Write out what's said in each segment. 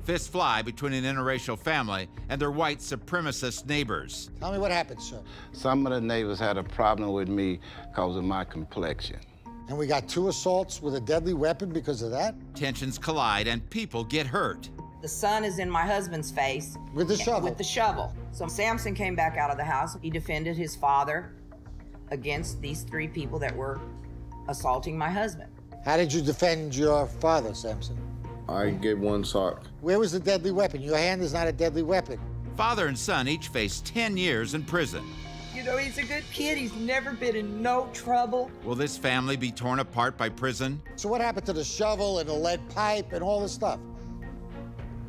Fists fly between an interracial family and their white supremacist neighbors. Tell me what happened, sir. Some of the neighbors had a problem with me because of my complexion. And we got 2 assaults with a deadly weapon because of that? Tensions collide and people get hurt. The sun is in my husband's face. With the shovel? With the shovel. So Samson came back out of the house. He defended his father against these 3 people that were assaulting my husband. How did you defend your father, Samson? I gave one sock. Where was the deadly weapon? Your hand is not a deadly weapon. Father and son each face 10 years in prison. You know, he's a good kid. He's never been in no trouble. Will this family be torn apart by prison? So what happened to the shovel and the lead pipe and all this stuff?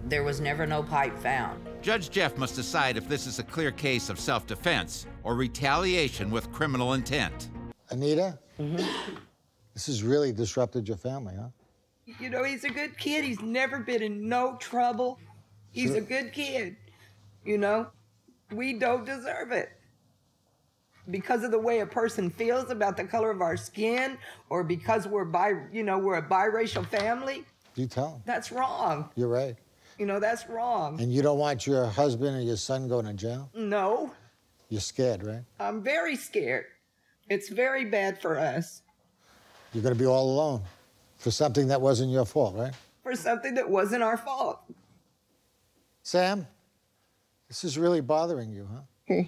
There was never no pipe found. Judge Jeff must decide if this is a clear case of self-defense or retaliation with criminal intent. Anita? This has really disrupted your family, huh? You know, he's a good kid. He's never been in no trouble. He's a good kid. You know, we don't deserve it. Because of the way a person feels about the color of our skin, or because we're we're a biracial family. You tell him. That's wrong. You're right. You know, that's wrong. And you don't want your husband or your son going to jail? No. You're scared, right? I'm very scared. It's very bad for us. You're going to be all alone for something that wasn't your fault, right? For something that wasn't our fault. Sam, this is really bothering you, huh?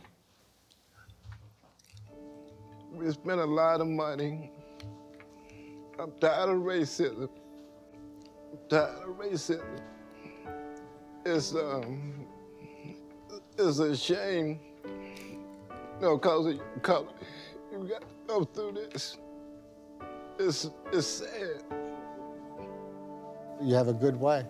We spent a lot of money. I'm tired of racism. I'm tired of racism. It's a shame. No, cause of your color. You got to go through this. It's sad. You have a good wife.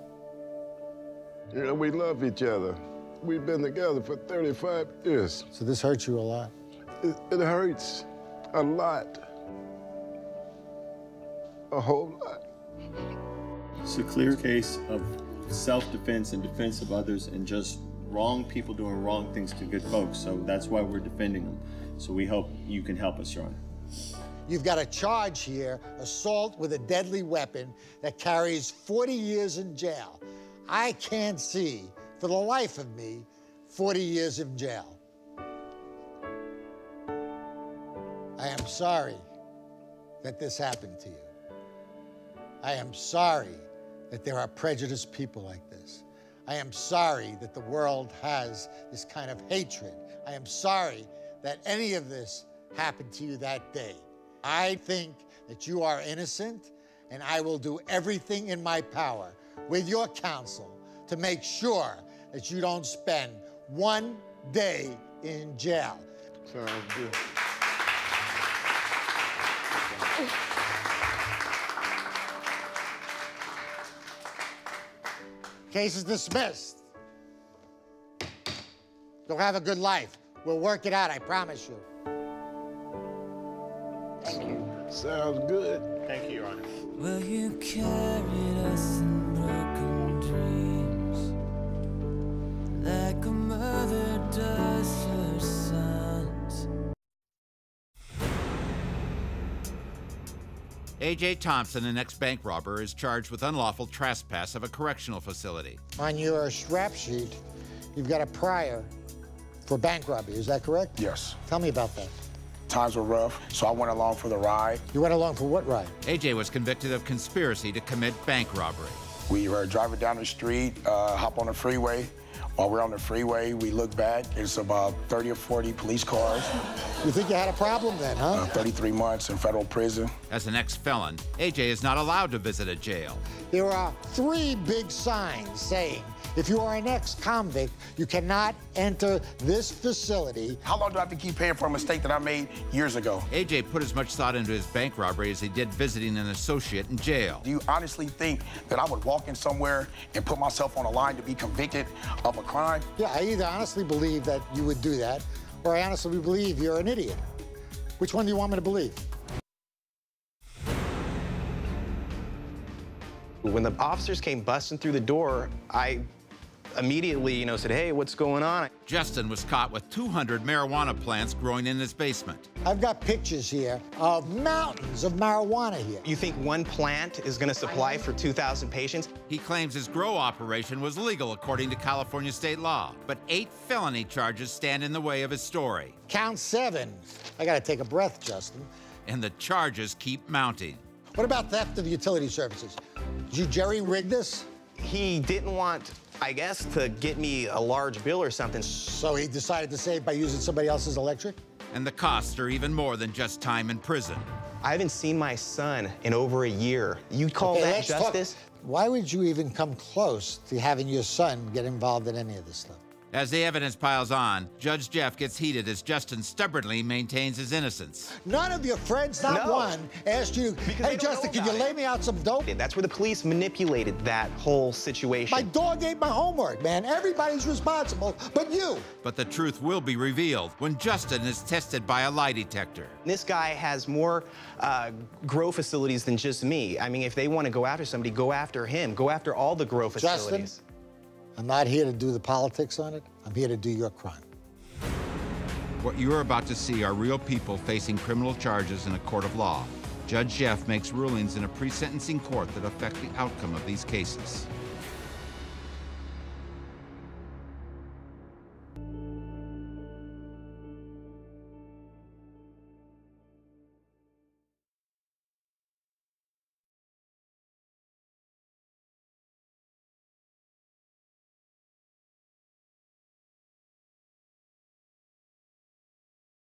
You know, we love each other. We've been together for 35 years. So this hurts you a lot. It hurts a lot. A whole lot. It's a clear case of self-defense and defense of others and just wrong people doing wrong things to good folks. So that's why we're defending them. So we hope you can help us, Your Honor. You've got a charge here, assault with a deadly weapon that carries 40 years in jail. I can't see, for the life of me, 40 years in jail. I am sorry that this happened to you. I am sorry that there are prejudiced people like this. I am sorry that the world has this kind of hatred. I am sorry that any of this happened to you that day. I think that you are innocent, and I will do everything in my power with your counsel to make sure that you don't spend 1 day in jail. Sounds good. Case is dismissed. Go have a good life. We'll work it out, I promise you. Thank you. Sounds good. Thank you, Your Honor. Well, you carried us in broken dreams, like a mother does her sons. A.J. Thompson, an ex-bank robber, is charged with unlawful trespass of a correctional facility. On your rap sheet, you've got a prior for bank robbery, is that correct? Yes. Tell me about that. Times were rough, so I went along for the ride. You went along for what ride? A.J. was convicted of conspiracy to commit bank robbery. We were driving down the street, hop on the freeway. While we're on the freeway, we look back. It's about 30 or 40 police cars. You think you had a problem then, huh? 33 months in federal prison. As an ex-felon, A.J. is not allowed to visit a jail. There are 3 big signs saying, if you are an ex-convict, you cannot enter this facility. How long do I have to keep paying for a mistake that I made years ago? A.J. put as much thought into his bank robbery as he did visiting an associate in jail. Do you honestly think that I would walk in somewhere and put myself on a line to be convicted of a crime? Yeah, I either honestly believe that you would do that, or I honestly believe you're an idiot. Which one do you want me to believe? When the officers came busting through the door, I immediately, you know, said, hey, what's going on? Justin was caught with 200 marijuana plants growing in his basement. I've got pictures here of mountains of marijuana here. You think one plant is going to supply for 2,000 patients? He claims his grow operation was legal according to California state law, but 8 felony charges stand in the way of his story. Count 7. I gotta take a breath, Justin. And the charges keep mounting. What about theft of utility services? Did you jerry-rig this? He didn't want, I guess, to get me a large bill or something. So he decided to save by using somebody else's electric? And the costs are even more than just time in prison. I haven't seen my son in over a year. You call that let's justice? talk. Why would you even come close to having your son get involved in any of this stuff? As the evidence piles on, Judge Jeff gets heated as Justin stubbornly maintains his innocence. None of your friends, not No. one, asked you, Because hey, they don't Justin, know can you about lay it. me out some dope? That's where the police manipulated that whole situation. My dog ate my homework, man. Everybody's responsible, but you. But the truth will be revealed when Justin is tested by a lie detector. This guy has more grow facilities than just me. I mean, if they want to go after somebody, go after him. Go after all the grow facilities. Justin, I'm not here to do the politics on it. I'm here to do your crime. What you are about to see are real people facing criminal charges in a court of law. Judge Jeff makes rulings in a pre-sentencing court that affect the outcome of these cases.